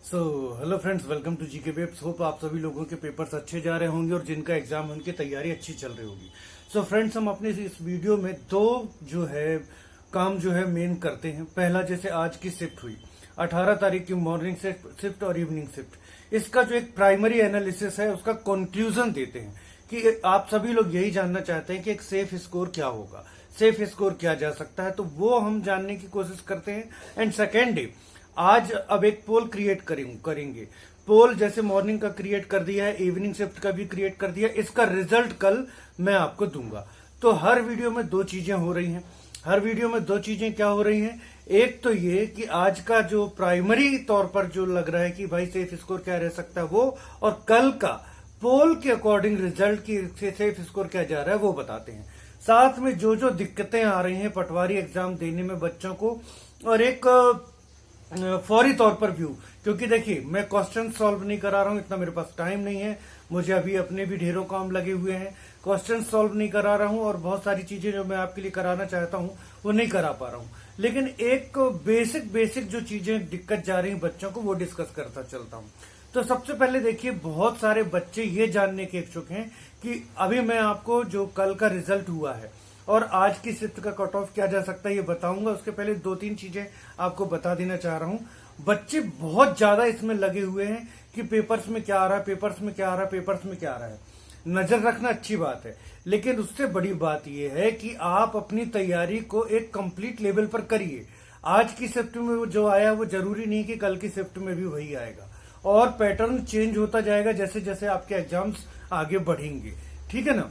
So hello friends, welcome to GK webs. Hope आप सभी लोगों के पेपर्स अच्छे जा रहे होंगे और जिनका एग्जाम उनकी तैयारी अच्छी चल रही होगी। सो फ्रेंड्स, हम अपने इस वीडियो में दो जो है काम जो है मेन करते हैं। पहला, जैसे आज की शिफ्ट हुई 18 तारीख की मॉर्निंग शिफ्ट और इवनिंग शिफ्ट, इसका जो एक प्राइमरी एनालिसिस है उसका कंक्लूजन देते हैं कि आप सभी लोग यही जानना चाहते हैं कि एक सेफ स्कोर क्या होगा, सेफ स्कोर क्या जा सकता है, तो वो हम जानने की कोशिश करते हैं। एंड सेकेंड डे, आज अब एक पोल क्रिएट करेंगे। पोल जैसे मॉर्निंग का क्रिएट कर दिया है, इवनिंग शिफ्ट का भी क्रिएट कर दिया, इसका रिजल्ट कल मैं आपको दूंगा। तो हर वीडियो में दो चीजें हो रही हैं। हर वीडियो में दो चीजें क्या हो रही हैं? एक तो ये कि आज का जो प्राइमरी तौर पर जो लग रहा है कि भाई सेफ स्कोर क्या रह सकता है वो, और कल का पोल के अकॉर्डिंग रिजल्ट की सेफ स्कोर क्या जा रहा है वो बताते हैं। साथ में जो जो दिक्कतें आ रही हैं पटवारी एग्जाम देने में बच्चों को, और एक फौरी तौर पर व्यू, क्योंकि देखिए मैं क्वेश्चन सॉल्व नहीं करा रहा हूं, इतना मेरे पास टाइम नहीं है। मुझे अभी अपने भी ढेरों काम लगे हुए हैं, क्वेश्चन सॉल्व नहीं करा रहा हूं और बहुत सारी चीजें जो मैं आपके लिए कराना चाहता हूं वो नहीं करा पा रहा हूं। लेकिन एक बेसिक जो चीजें दिक्कत जा रही हैं बच्चों को वो डिस्कस करता चलता हूं। तो सबसे पहले देखिए, बहुत सारे बच्चे ये जानने के इच्छुक हैं कि अभी मैं आपको जो कल का रिजल्ट हुआ है और आज की शिफ्ट का कट ऑफ क्या जा सकता है ये बताऊंगा। उसके पहले दो तीन चीजें आपको बता देना चाह रहा हूं। बच्चे बहुत ज्यादा इसमें लगे हुए हैं कि पेपर्स में क्या आ रहा है, पेपर्स में क्या आ रहा है, पेपर्स में क्या आ रहा है। नजर रखना अच्छी बात है, लेकिन उससे बड़ी बात यह है कि आप अपनी तैयारी को एक कंप्लीट लेवल पर करिए। आज की शिफ्ट में जो आया वो जरूरी नहीं कि कल की शिफ्ट में भी वही आएगा, और पैटर्न चेंज होता जाएगा जैसे जैसे आपके एग्जाम्स आगे बढ़ेंगे। ठीक है ना?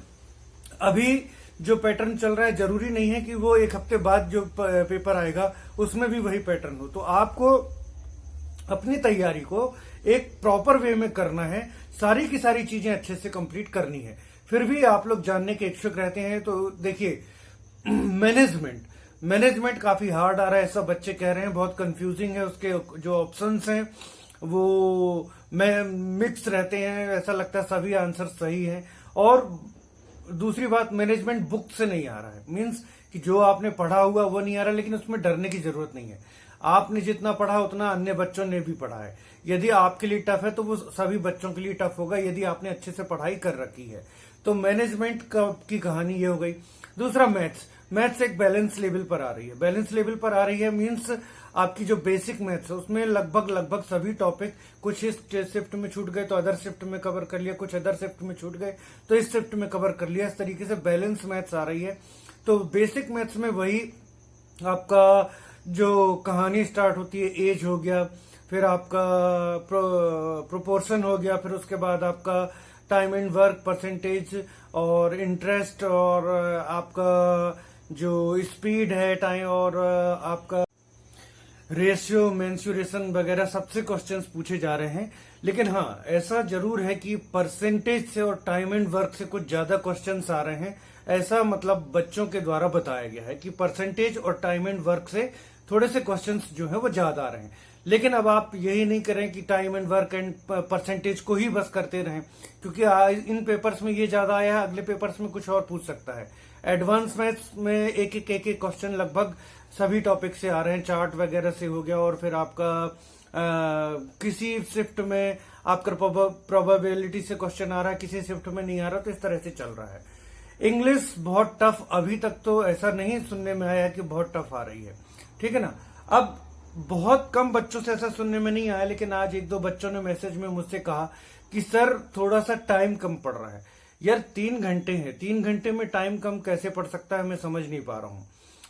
अभी जो पैटर्न चल रहा है जरूरी नहीं है कि वो एक हफ्ते बाद जो पेपर आएगा उसमें भी वही पैटर्न हो। तो आपको अपनी तैयारी को एक प्रॉपर वे में करना है, सारी की सारी चीजें अच्छे से कंप्लीट करनी है। फिर भी आप लोग जानने के इच्छुक रहते हैं तो देखिए, मैनेजमेंट काफी हार्ड आ रहा है, ऐसा बच्चे कह रहे हैं, बहुत कंफ्यूजिंग है। उसके जो ऑप्शंस हैं वो मिक्स रहते हैं, ऐसा लगता है सभी आंसर सही हैं। और दूसरी बात, मैनेजमेंट बुक से नहीं आ रहा है, मींस कि जो आपने पढ़ा हुआ वो नहीं आ रहा, लेकिन उसमें डरने की जरूरत नहीं है। आपने जितना पढ़ा उतना अन्य बच्चों ने भी पढ़ा है। यदि आपके लिए टफ है तो वो सभी बच्चों के लिए टफ होगा यदि आपने अच्छे से पढ़ाई कर रखी है। तो मैनेजमेंट की कहानी ये हो गई। दूसरा, मैथ्स एक बैलेंस लेवल पर आ रही है। बैलेंस लेवल पर आ रही है मींस आपकी जो बेसिक मैथ्स है उसमें लगभग सभी टॉपिक, कुछ इस शिफ्ट में छूट गए तो अदर शिफ्ट में कवर कर लिया, कुछ अदर शिफ्ट में छूट गए तो इस शिफ्ट में कवर कर लिया। इस तरीके से बैलेंस मैथ्स आ रही है। तो बेसिक मैथ्स में वही आपका जो कहानी स्टार्ट होती है, एज हो गया, फिर आपका प्रोपोर्शन हो गया, फिर उसके बाद आपका टाइम एंड वर्क परसेंटेज और इंटरेस्ट, और आपका जो स्पीड है टाइम, और आपका रेशियो, मेंसुरेशन वगैरह सबसे क्वेश्चंस पूछे जा रहे हैं। लेकिन हाँ, ऐसा जरूर है कि परसेंटेज से और टाइम एंड वर्क से कुछ ज्यादा क्वेश्चंस आ रहे हैं। ऐसा मतलब बच्चों के द्वारा बताया गया है कि परसेंटेज और टाइम एंड वर्क से थोड़े से क्वेश्चंस जो है वो ज्यादा आ रहे हैं। लेकिन अब आप यही नहीं करें कि time and work and percentage को ही बस करते रहें, क्योंकि इन पेपर्स में ये ज्यादा आया है, अगले पेपर्स में कुछ और पूछ सकता है। एडवांस मैथ्स में एक क्वेश्चन लगभग सभी टॉपिक से आ रहे हैं, चार्ट वगैरह से हो गया, और फिर आपका किसी शिफ्ट में आपका प्रोबेबिलिटी से क्वेश्चन आ रहा है, किसी शिफ्ट में नहीं आ रहा, तो इस तरह से चल रहा है। इंग्लिश बहुत टफ, अभी तक तो ऐसा नहीं सुनने में आया कि बहुत टफ आ रही है। ठीक है ना? अब बहुत कम बच्चों से ऐसा सुनने में नहीं आया, लेकिन आज एक दो बच्चों ने मैसेज में मुझसे कहा कि सर थोड़ा सा टाइम कम पड़ रहा है। यार 3 घंटे हैं, 3 घंटे में टाइम कम कैसे पड़ सकता है, मैं समझ नहीं पा रहा हूं,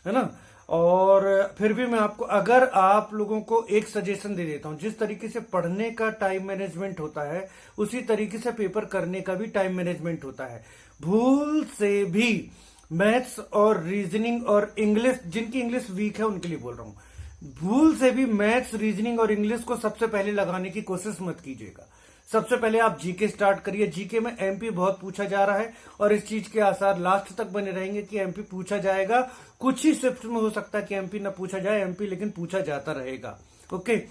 है ना? और फिर भी मैं आपको, अगर आप लोगों को एक सजेशन दे देता हूं, जिस तरीके से पढ़ने का टाइम मैनेजमेंट होता है उसी तरीके से पेपर करने का भी टाइम मैनेजमेंट होता है। भूल से भी मैथ्स और रीजनिंग और इंग्लिश, जिनकी इंग्लिश वीक है उनके लिए बोल रहा हूं, भूल से भी मैथ्स, रीजनिंग और इंग्लिश को सबसे पहले लगाने की कोशिश मत कीजिएगा। सबसे पहले आप जीके स्टार्ट करिए। जीके में एमपी बहुत पूछा जा रहा है और इस चीज के आसार लास्ट तक बने रहेंगे कि एमपी पूछा जाएगा। कुछ ही शिफ्ट में हो सकता है कि एमपी ना पूछा जाए, एमपी लेकिन पूछा जाता रहेगा। ओके,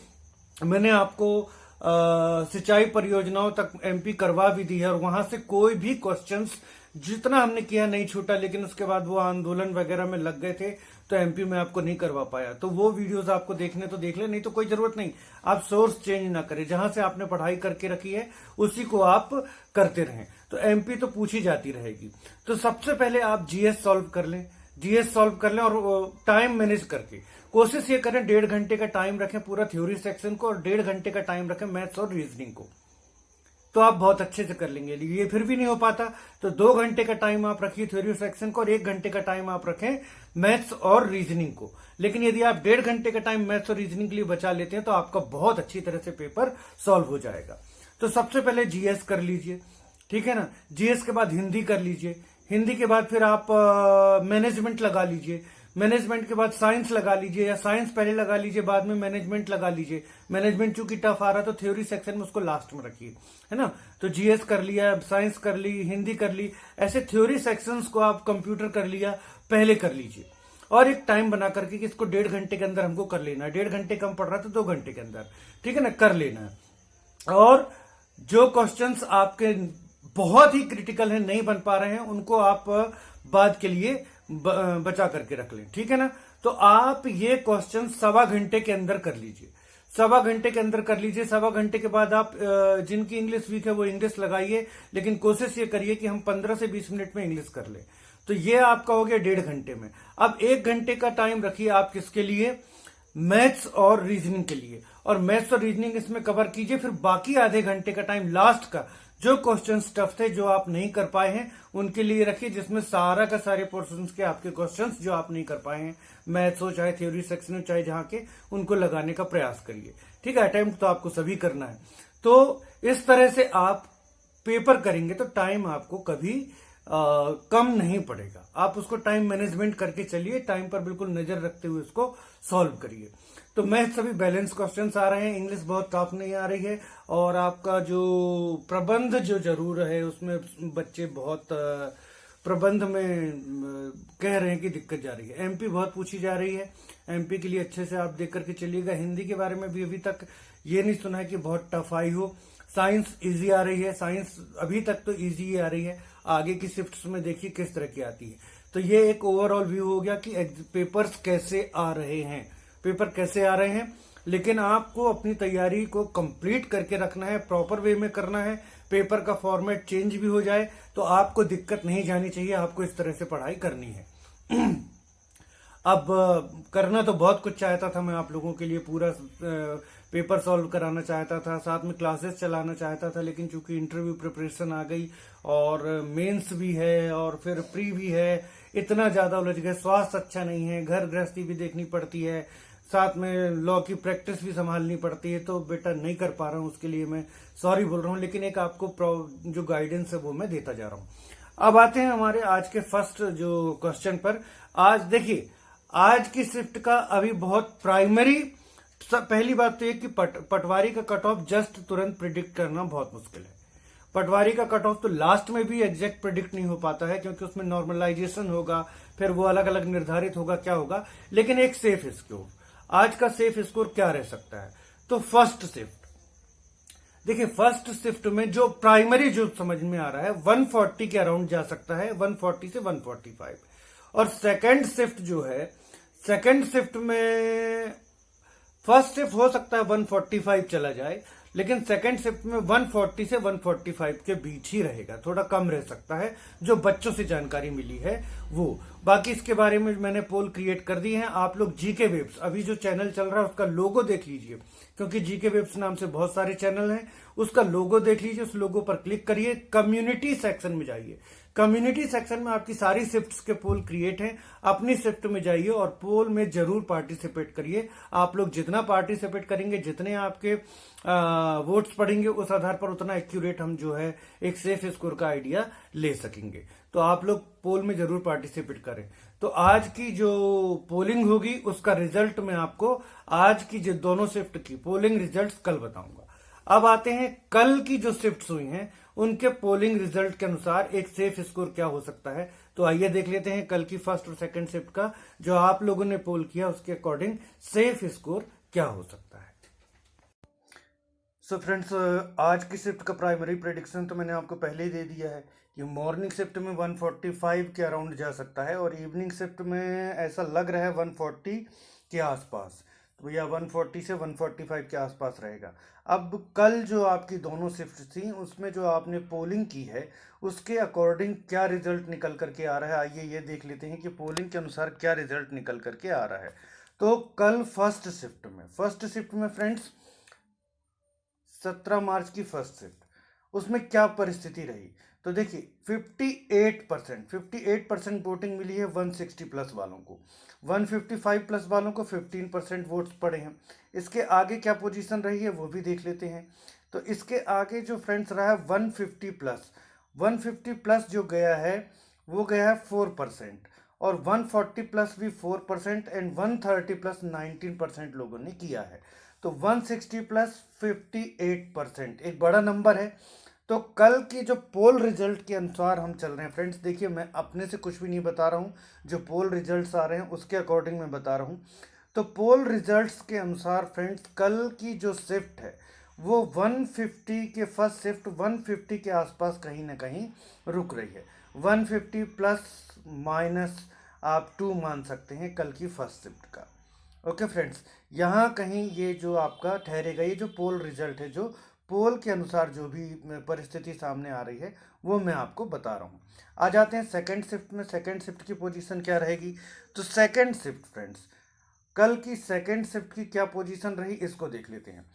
मैंने आपको सिंचाई परियोजनाओं तक एमपी करवा भी दी है और वहां से कोई भी क्वेश्चंस जितना हमने किया नहीं छूटा, लेकिन उसके बाद वो आंदोलन वगैरह में लग गए थे तो एमपी में आपको नहीं करवा पाया, तो वो वीडियोस आपको देखने तो देख ले, नहीं तो कोई जरूरत नहीं। आप सोर्स चेंज ना करें, जहां से आपने पढ़ाई करके रखी है उसी को आप करते रहें, तो एमपी तो पूछी जाती रहेगी। तो सबसे पहले आप जीएस सॉल्व कर लें, जीएस सॉल्व कर लें और टाइम मैनेज करके कोशिश ये करें 1.5 घंटे का टाइम रखें पूरा थ्योरी सेक्शन को, और 1.5 घंटे का टाइम रखें मैथ्स और रीजनिंग को, तो आप बहुत अच्छे से कर लेंगे। ये फिर भी नहीं हो पाता तो 2 घंटे का टाइम आप रखिए थ्योरी सेक्शन को, और 1 घंटे का टाइम आप रखें मैथ्स और रीजनिंग को। लेकिन यदि आप 1.5 घंटे का टाइम मैथ्स और रीजनिंग के लिए बचा लेते हैं तो आपका बहुत अच्छी तरह से पेपर सॉल्व हो जाएगा। तो सबसे पहले जीएस कर लीजिए, ठीक है ना। जीएस के बाद हिंदी कर लीजिए, हिंदी के बाद फिर आप मैनेजमेंट लगा लीजिए, मैनेजमेंट के बाद साइंस लगा लीजिए, या साइंस पहले लगा लीजिए बाद में मैनेजमेंट लगा लीजिए। मैनेजमेंट चूंकि टफ आ रहा है तो थ्योरी सेक्शन में उसको लास्ट में रखिए, है ना। तो जीएस कर लिया, साइंस कर ली, हिंदी कर ली, ऐसे थ्योरी सेक्शंस को आप कंप्यूटर कर लिया पहले कर लीजिए, और एक टाइम बना करके कि इसको 1.5 घंटे के अंदर हमको कर लेना है। 1.5 घंटे कम पड़ रहा है तो 2 घंटे के अंदर, ठीक है ना, कर लेना है। और जो क्वेश्चंस आपके बहुत ही क्रिटिकल है, नहीं बन पा रहे हैं, उनको आप बाद के लिए बचा करके रख लें, ठीक है ना। तो आप ये क्वेश्चन 1.25 घंटे के अंदर कर लीजिए, 1.25 घंटे के अंदर कर लीजिए। 1.25 घंटे के बाद आप जिनकी इंग्लिश वीक है वो इंग्लिश लगाइए, लेकिन कोशिश ये करिए कि हम 15 से 20 मिनट में इंग्लिश कर लें। तो ये आपका हो गया 1.5 घंटे में। अब 1 घंटे का टाइम रखिए आप किसके लिए, मैथ्स और रीजनिंग के लिए, और मैथ्स और रीजनिंग इसमें कवर कीजिए। फिर बाकी आधे घंटे का टाइम लास्ट का, जो क्वेश्चन टफ थे जो आप नहीं कर पाए हैं उनके लिए रखिए, जिसमें सारा का सारे पोर्शंस के आपके क्वेश्चंस जो आप नहीं कर पाए हैं, मैथ्स हो चाहे थ्योरी सेक्शन हो चाहे जहां के, उनको लगाने का प्रयास करिए, ठीक है। अटेम्प्ट तो आपको सभी करना है। तो इस तरह से आप पेपर करेंगे तो टाइम आपको कभी कम नहीं पड़ेगा। आप उसको टाइम मैनेजमेंट करके चलिए, टाइम पर बिल्कुल नजर रखते हुए उसको सॉल्व करिए। तो मैथ्स सभी बैलेंस क्वेश्चंस आ रहे हैं, इंग्लिश बहुत टफ नहीं आ रही है, और आपका जो प्रबंध जो जरूर है उसमें बच्चे बहुत प्रबंध में कह रहे हैं कि दिक्कत जा रही है। एमपी बहुत पूछी जा रही है, एमपी के लिए अच्छे से आप देख करके चलिएगा। हिंदी के बारे में भी अभी तक ये नहीं सुना है कि बहुत टफ आई हो। साइंस इजी आ रही है, साइंस अभी तक तो इजी आ रही है, आगे की शिफ्ट्स में देखिए किस तरह की आती है। तो ये एक ओवरऑल व्यू हो गया कि पेपर्स कैसे आ रहे हैं, पेपर कैसे आ रहे हैं। लेकिन आपको अपनी तैयारी को कंप्लीट करके रखना है, प्रॉपर वे में करना है। पेपर का फॉर्मेट चेंज भी हो जाए तो आपको दिक्कत नहीं जानी चाहिए, आपको इस तरह से पढ़ाई करनी है। अब करना तो बहुत कुछ चाहता था मैं आप लोगों के लिए, पूरा पेपर सॉल्व कराना चाहता था, साथ में क्लासेस चलाना चाहता था, लेकिन चूंकि इंटरव्यू प्रिपरेशन आ गई और मेंस भी है और फिर प्री भी है, इतना ज्यादा उलझ गए। स्वास्थ्य अच्छा नहीं है, घर गृहस्थी भी देखनी पड़ती है, साथ में लॉ की प्रैक्टिस भी संभालनी पड़ती है, तो बेटा नहीं कर पा रहा हूं, उसके लिए मैं सॉरी बोल रहा हूं। लेकिन एक आपको जो गाइडेंस है वो मैं देता जा रहा हूं। अब आते हैं हमारे आज के फर्स्ट जो क्वेश्चन पर। आज देखिए, आज की शिफ्ट का अभी बहुत प्राइमरी, पहली बात तो ये कि पटवारी का कट ऑफ जस्ट तुरंत प्रिडिक्ट करना बहुत मुश्किल है। पटवारी का कट ऑफ तो लास्ट में भी एग्जैक्ट प्रिडिक्ट नहीं हो पाता है, क्योंकि उसमें नॉर्मलाइजेशन होगा, फिर वो अलग अलग निर्धारित होगा क्या होगा। लेकिन एक सेफ स्कोर, आज का सेफ स्कोर क्या रह सकता है, तो फर्स्ट शिफ्ट देखिए, फर्स्ट शिफ्ट में जो प्राइमरी जो समझ में आ रहा है 140 के अराउंड जा सकता है, 140 से 145। और सेकंड शिफ्ट जो है, सेकंड शिफ्ट में फर्स्ट शिफ्ट हो सकता है 145 चला जाए, लेकिन सेकंड शिफ्ट में 140 से 145 के बीच ही रहेगा, थोड़ा कम रह सकता है, जो बच्चों से जानकारी मिली है वो। बाकी इसके बारे में मैंने पोल क्रिएट कर दी है। आप लोग जीके वेब्स, अभी जो चैनल चल रहा है उसका लोगो देख लीजिए, क्योंकि जीके वेब्स नाम से बहुत सारे चैनल हैं, उसका लोगो देख लीजिए, उस लोगो पर क्लिक करिए, कम्युनिटी सेक्शन में जाइए। कम्युनिटी सेक्शन में आपकी सारी शिफ्ट्स के पोल क्रिएट हैं, अपनी शिफ्ट में जाइए और पोल में जरूर पार्टिसिपेट करिए। आप लोग जितना पार्टिसिपेट करेंगे, जितने आपके वोट्स पड़ेंगे, उस आधार पर उतना एक्यूरेट हम जो है एक सेफ स्कोर का आइडिया ले सकेंगे। तो आप लोग पोल में जरूर पार्टिसिपेट करें। तो आज की जो पोलिंग होगी उसका रिजल्ट मैं आपको आज की जो दोनों शिफ्ट की पोलिंग रिजल्ट्स कल बताऊंगा। अब आते हैं कल की जो शिफ्ट्स हुई हैं उनके पोलिंग रिजल्ट के अनुसार एक सेफ स्कोर क्या हो सकता है। तो आइए देख लेते हैं कल की फर्स्ट और सेकंड शिफ्ट का जो आप लोगों ने पोल किया, उसके अकॉर्डिंग सेफ स्कोर क्या हो सकता है। सो फ्रेंड्स, आज की शिफ्ट का प्राइमरी प्रेडिक्शन तो मैंने आपको पहले ही दे दिया है कि मॉर्निंग शिफ्ट में 145 के अराउंड जा सकता है और इवनिंग शिफ्ट में ऐसा लग रहा है 140 के आसपास। तो भैया 140 से 145 के आसपास रहेगा। अब कल जो आपकी दोनों शिफ्ट थी उसमें जो आपने पोलिंग की है उसके अकॉर्डिंग क्या रिजल्ट निकल करके आ रहा है, आइए ये देख लेते हैं कि पोलिंग के अनुसार क्या रिजल्ट निकल करके आ रहा है। तो कल फर्स्ट शिफ्ट में फ्रेंड्स 17 मार्च की फर्स्ट शिफ्ट, उसमें क्या परिस्थिति रही। तो देखिए 58% वोटिंग मिली है 160 प्लस वालों को, 155 प्लस वालों को 15% वोट्स पड़े हैं। इसके आगे क्या पोजीशन रही है वो भी देख लेते हैं। तो इसके आगे जो फ्रेंड्स रहा है 150 प्लस जो गया है वो गया है 4%, और 140 प्लस भी 4% एंड 130 प्लस 19% लोगों ने किया है। तो 160 प्लस 58%, एक बड़ा नंबर है। तो कल की जो पोल रिजल्ट के अनुसार हम चल रहे हैं फ्रेंड्स, देखिए मैं अपने से कुछ भी नहीं बता रहा हूँ, जो पोल रिजल्ट्स आ रहे हैं उसके अकॉर्डिंग मैं बता रहा हूँ। तो पोल रिजल्ट्स के अनुसार फ्रेंड्स कल की जो शिफ्ट है वो 150 के फर्स्ट शिफ्ट 150 के आसपास कहीं ना कहीं रुक रही है। 150 प्लस माइनस आप 2 मान सकते हैं कल की फर्स्ट शिफ्ट का। ओके फ्रेंड्स, यहाँ कहीं ये जो आपका ठहरेगा, ये जो पोल रिजल्ट है, जो पोल के अनुसार जो भी परिस्थिति सामने आ रही है वो मैं आपको बता रहा हूँ। आ जाते हैं सेकंड शिफ्ट में। सेकंड शिफ्ट की पोजीशन क्या रहेगी। तो सेकंड शिफ्ट फ्रेंड्स, कल की सेकंड शिफ्ट की क्या पोजीशन रही इसको देख लेते हैं।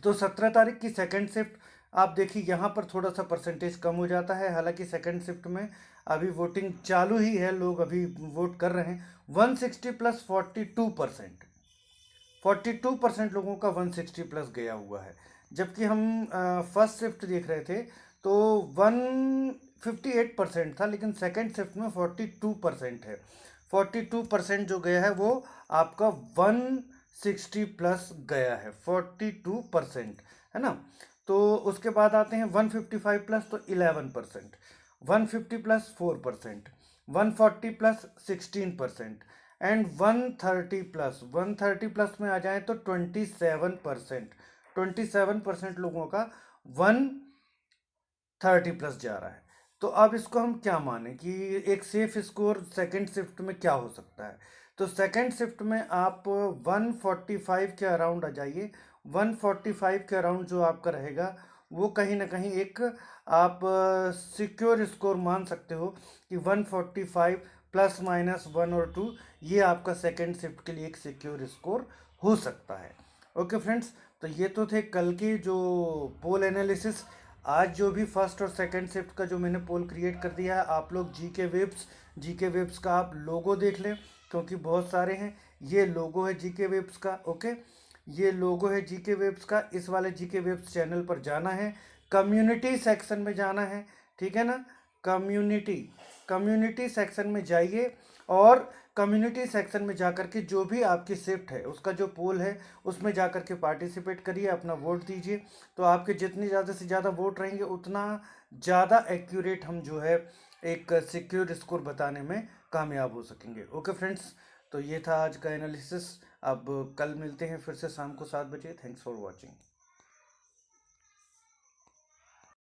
तो 17 तारीख की सेकंड शिफ्ट आप देखिए, यहाँ पर थोड़ा सा परसेंटेज कम हो जाता है, हालांकि सेकंड शिफ्ट में अभी वोटिंग चालू ही है, लोग अभी वोट कर रहे हैं। 160 प्लस 42%, 42% लोगों का 160 प्लस गया हुआ है। जबकि हम फर्स्ट शिफ्ट देख रहे थे तो 158% था, लेकिन सेकंड शिफ्ट में 42% है। 42% जो गया है वो आपका 160 प्लस गया है, 42% है ना। तो उसके बाद आते हैं 155 प्लस, तो 11%, 150 प्लस 4%, 140 प्लस 16%, एंड 130 प्लस में आ जाए तो 27% लोगों का 130 प्लस जा रहा है। तो अब इसको हम क्या माने कि एक सेफ स्कोर सेकंड शिफ्ट में क्या हो सकता है। तो सेकंड शिफ्ट में आप 145 के अराउंड आ जाइए। 145 के अराउंड जो आपका रहेगा वो कहीं ना कहीं एक आप सिक्योर स्कोर मान सकते हो कि 145 प्लस माइनस 1 और 2, ये आपका सेकंड शिफ्ट के लिए एक सिक्योर स्कोर हो सकता है। ओके फ्रेंड्स, तो ये तो थे कल की जो पोल एनालिसिस। आज जो भी फर्स्ट और सेकंड शिफ्ट का जो मैंने पोल क्रिएट कर दिया है, आप लोग जीके वेब्स का आप लोगो देख लें, क्योंकि बहुत सारे हैं। ये लोगो है जीके वेब्स का। ओके, ये लोगो है जीके वेब्स का। इस वाले जीके वेब्स चैनल पर जाना है, कम्युनिटी सेक्शन में जाना है, ठीक है ना। कम्युनिटी सेक्शन में जाइए और कम्युनिटी सेक्शन में जाकर के जो भी आपकी शिफ्ट है उसका जो पोल है उसमें जाकर के पार्टिसिपेट करिए, अपना वोट दीजिए। तो आपके जितनी ज़्यादा से ज़्यादा वोट रहेंगे उतना ज़्यादा एक्यूरेट हम जो है एक सिक्योर स्कोर बताने में कामयाब हो सकेंगे। ओके फ्रेंड्स, तो ये था आज का एनालिसिस। अब कल मिलते हैं फिर से शाम को 7 बजे। Thanks for watching.